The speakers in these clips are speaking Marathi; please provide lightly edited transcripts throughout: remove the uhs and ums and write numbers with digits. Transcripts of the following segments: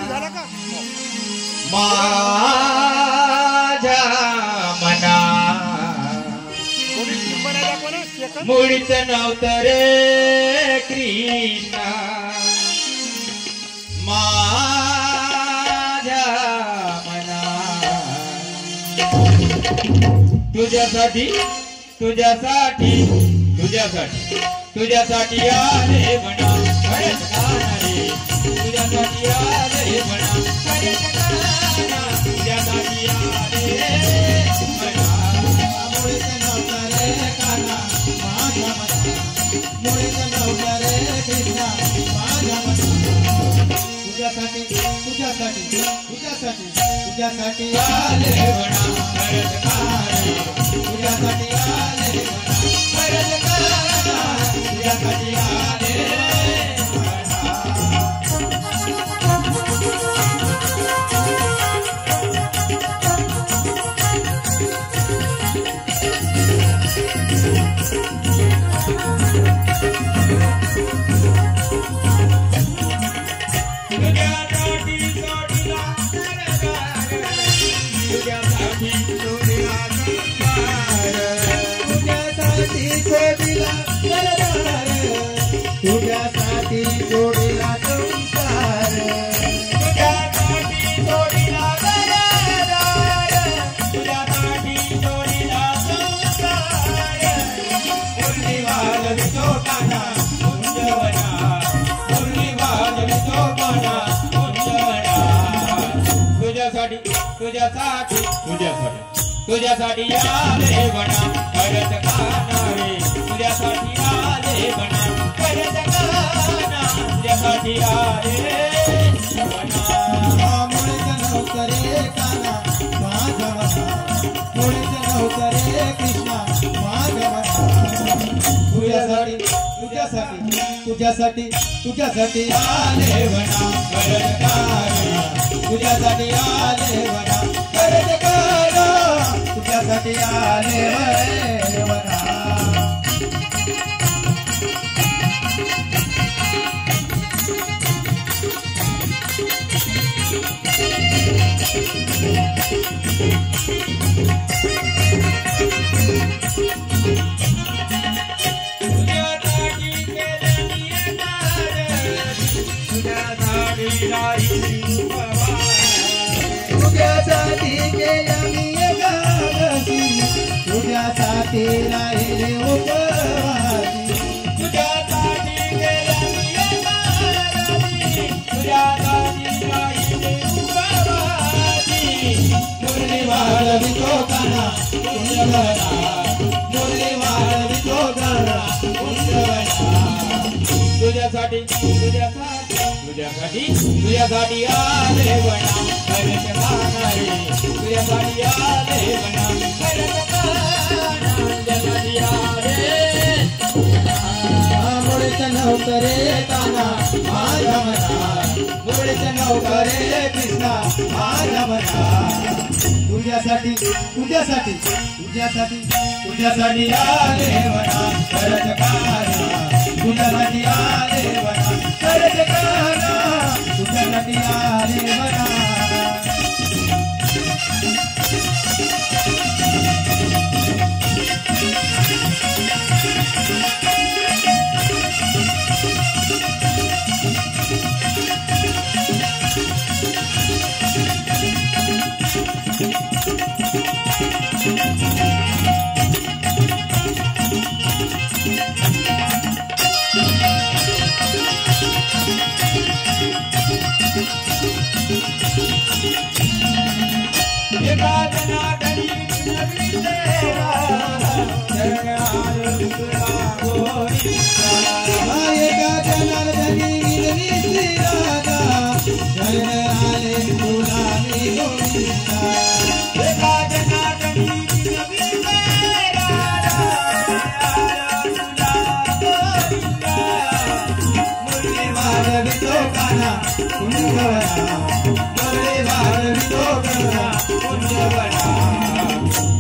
झाला का माझ्या मना मुळीच नव्हतं रे कृष्णा माझ्या मना तुझ्यासाठी तुझ्यासाठी तुझ्यासाठी तुझ्यासाठी आले म्हणा खरंच रे तुझ्यासाठी आले म्हणा खरंच तुझ्यासाठी आले म्हणा मुळीच नव्हतं रे काना माझ्या मना मुळीच नव्हतं रे कृष्णा माझ्या मना तुझ्यासाठी तुझ्यासाठी तुझ्यासाठी तुझ्यासाठी आले म्हणा खरंच तुझ्यासाठी आले म्हणा खरंच तुझ्यासाठी आले तुझ्यासाठी जोडीला संसार तुझ्यासाठी जोडीला घरदार तुझ्यासाठी जोडीला संसार मुरली वाजवितो काना कुंजवना मुरली वाजवितो काना कुंजवना तुझ्यासाठी तुझ्यासाठी तुझ्यासाठी तुझ्यासाठी आले म्हणा खरंच खाना रे तुझ्यासाठी आले म्हणा खरंच खाना तुझ्यासाठी आले म्हणा मुळीच नव्हतं रे काना माझ्या मना मुळीच नव्हतं रे कृष्णा माझ्या मना तुझ्यासाठी तुझ्यासाठी तुझ्यासाठी तुझ्यासाठी आले म्हणा खरंच खाना तुझ्यासाठी आले म्हणा खरंच खाना तुझ्यासाठी आले म्हणा तुझ्यासाठी केला मी एकादशी तुझ्यासाठी राहिले उपवासी तुझ्यासाठी केला मी एकादशी तुझ्यासाठी राहिले उपवासी मुरली वाजवितो काना कुंजवना मुरली वाजवितो काना कुंजवना तुझ्यासाठी तुझ्यासाठी तुझ्यासाठी तुझ्यासाठी आले म्हणा खरंच खाना रे तुझ्यासाठी आले म्हणा खरंच खाना तुझ्यासाठी आले मुळीच नव्हतं रे काना माझ्या मना मुळीच नव्हतं रे कृष्णा माझ्या मना तुझ्यासाठी तुझ्यासाठी तुझ्यासाठी तुझ्यासाठी आले म्हणा खरंच खाना तुझ्यासाठी आले म्हणा खरंच खाना तुझ्यासाठी आले म्हणा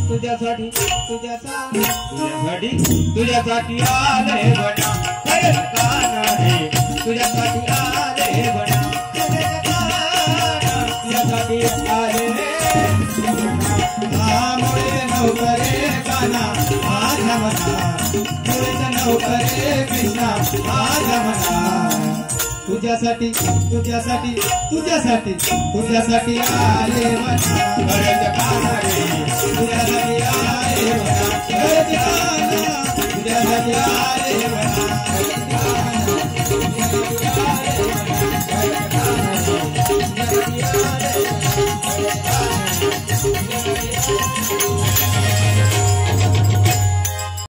तुझ्यासाठी तुझ्यासाठी तुझ्यासाठी तुझ्यासाठी आले बना नवकरे काना माझ्या मना मुळीच नवकरे कृष्णा माझ्या मना तुझ्यासाठी तुझ्यासाठी तुझ्यासाठी तुझ्यासाठी आले मना गरज काना रे तुझ्यासाठी आले मना गरज काना तुझ्यासाठी आले मना